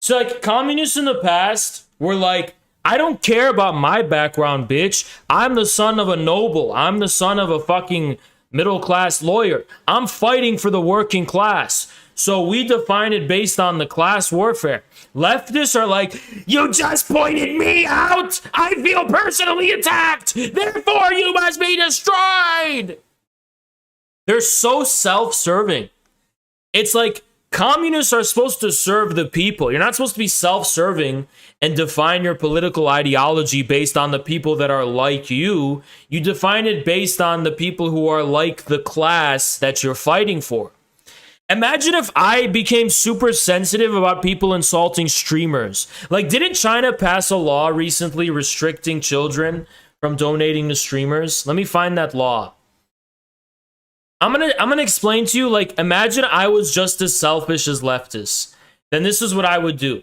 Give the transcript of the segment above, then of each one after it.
So like communists in the past were like, I don't care about my background, bitch. I'm the son of a noble. I'm the son of a fucking middle class lawyer. I'm fighting for the working class. So we define it based on the class warfare. Leftists are like, you just pointed me out. I feel personally attacked. Therefore, you must be destroyed. They're so self-serving. It's like communists are supposed to serve the people. You're not supposed to be self-serving and define your political ideology based on the people that are like you. You define it based on the people who are like the class that you're fighting for. Imagine if I became super sensitive about people insulting streamers. Like, didn't China pass a law recently restricting children from donating to streamers? Let me find that law. I'm gonna explain to you, like, imagine I was just as selfish as leftists. Then this is what I would do.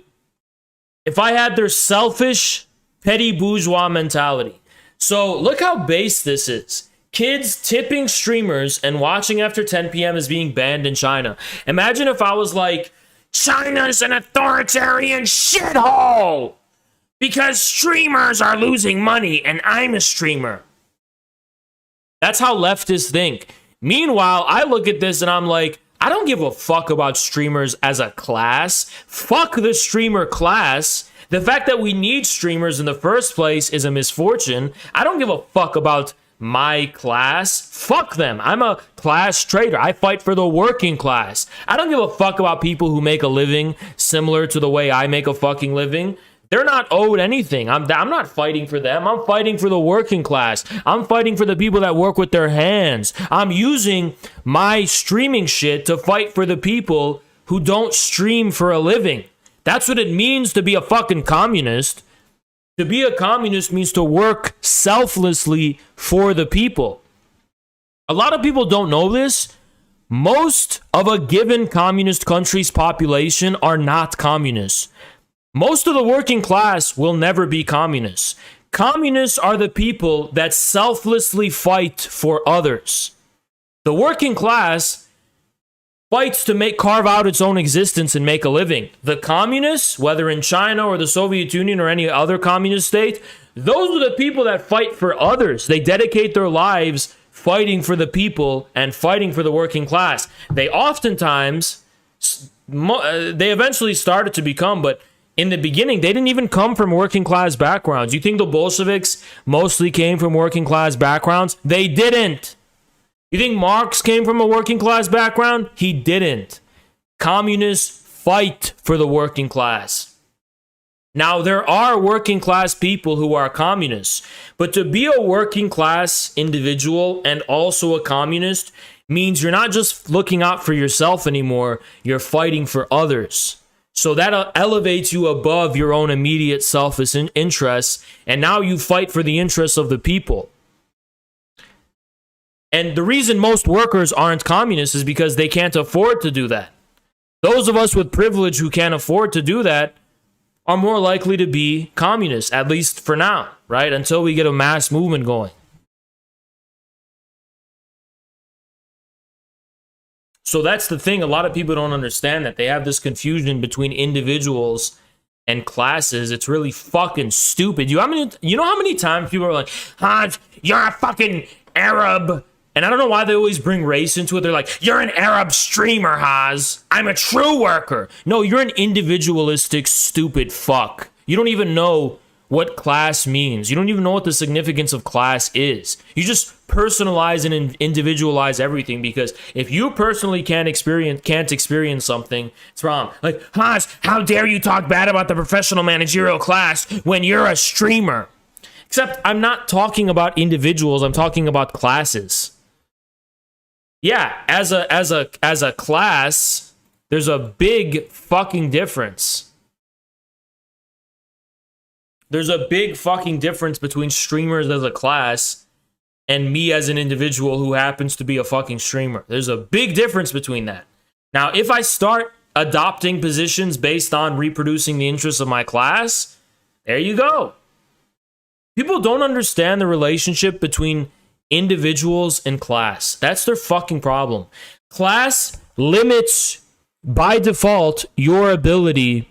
If I had their selfish, petty bourgeois mentality. So look how base this is. Kids tipping streamers and watching after 10 p.m. is being banned in China. Imagine if I was like, China's an authoritarian shithole because streamers are losing money and I'm a streamer. That's how leftists think. Meanwhile, I look at this and I'm like, I don't give a fuck about streamers as a class. Fuck the streamer class. The fact that we need streamers in the first place is a misfortune. I don't give a fuck about my class. Fuck them. I'm a class traitor. I fight for the working class. I don't give a fuck about people who make a living similar to the way I make a fucking living. They're not owed anything. I'm not fighting for them. I'm fighting for the working class. I'm fighting for the people that work with their hands. I'm using my streaming shit to fight for the people who don't stream for a living. That's what it means to be a fucking communist. To be a communist means to work selflessly for the people. A lot of people don't know this. Most of a given communist country's population are not communists. Most of the working class will never be communists. Communists are the people that selflessly fight for others. The working class fights to carve out its own existence and make a living. The communists, whether in China or the Soviet Union or any other communist state, those are the people that fight for others. They dedicate their lives fighting for the people and fighting for the working class. They oftentimes, they eventually started to become, but in the beginning, they didn't even come from working class backgrounds. You think the Bolsheviks mostly came from working class backgrounds? They didn't. You think Marx came from a working class background? He didn't. Communists fight for the working class. Now, there are working class people who are communists, but to be a working class individual and also a communist means you're not just looking out for yourself anymore, you're fighting for others. So that elevates you above your own immediate selfish interests, and now you fight for the interests of the people. And the reason most workers aren't communists is because they can't afford to do that. Those of us with privilege who can't afford to do that are more likely to be communists, at least for now, right? Until we get a mass movement going. So that's the thing. A lot of people don't understand that. They have this confusion between individuals and classes. It's really fucking stupid. You know how many times people are like, Hans, you're a fucking Arab. And I don't know why they always bring race into it. They're like, you're an Arab streamer, Haz. I'm a true worker. No, you're an individualistic, stupid fuck. You don't even know what class means. You don't even know what the significance of class is. You just personalize and individualize everything, because if you personally can't experience something, it's wrong. Like, Hans, how dare you talk bad about the professional managerial class when you're a streamer? Except I'm not talking about individuals, I'm talking about classes. Yeah, as a class, there's a big fucking difference. There's a big fucking difference between streamers as a class and me as an individual who happens to be a fucking streamer. There's a big difference between that. Now, if I start adopting positions based on reproducing the interests of my class, there you go. People don't understand the relationship between individuals and class. That's their fucking problem. Class limits, by default, your ability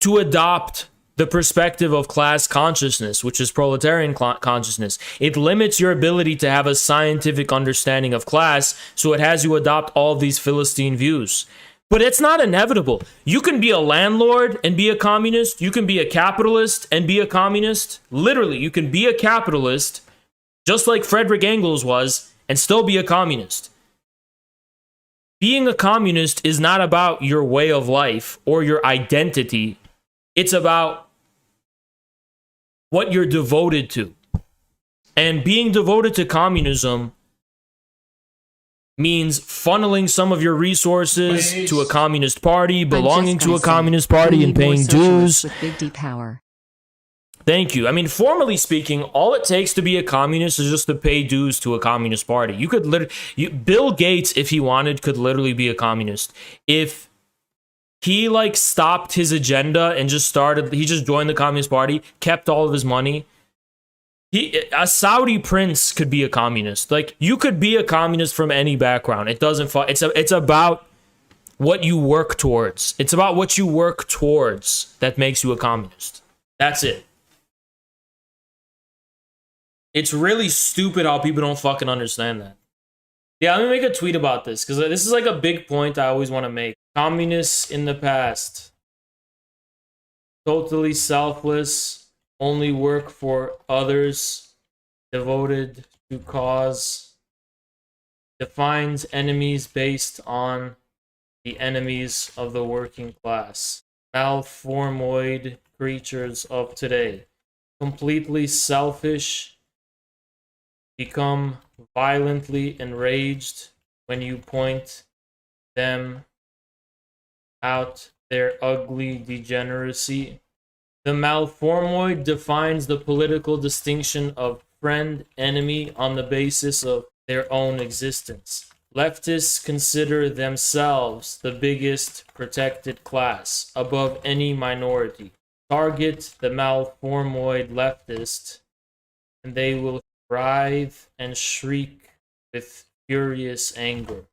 to adopt the perspective of class consciousness, which is proletarian consciousness. It limits your ability to have a scientific understanding of class, so it has you adopt all of these Philistine views. But it's not inevitable. You can be a landlord and be a communist. You can be a capitalist and be a communist. Literally, you can be a capitalist, just like Frederick Engels was, and still be a communist. Being a communist is not about your way of life or your identity. It's about what you're devoted to. And being devoted to communism means funneling some of your resources to a communist party, belonging to a communist party, and paying dues. With Big D power. Thank you. I mean, formally speaking, all it takes to be a communist is just to pay dues to a communist party. You could literally, Bill Gates, if he wanted, could literally be a communist. If he like stopped his agenda and just joined the Communist Party, kept all of his money. A Saudi prince could be a communist. Like, you could be a communist from any background. It doesn't. It's about what you work towards. It's about what you work towards that makes you a communist. That's it. It's really stupid how people don't fucking understand that. Yeah, let me make a tweet about this, because this is like a big point I always want to make. Communists in the past. Totally selfless, only work for others, devoted to cause, defines enemies based on the enemies of the working class. Malformoid creatures of today. Completely selfish, become violently enraged when you point them out their ugly degeneracy. The Malformoid defines the political distinction of friend-enemy on the basis of their own existence. Leftists consider themselves the biggest protected class, above any minority. Target the Malformoid leftist, and they will writhe and shriek with furious anger.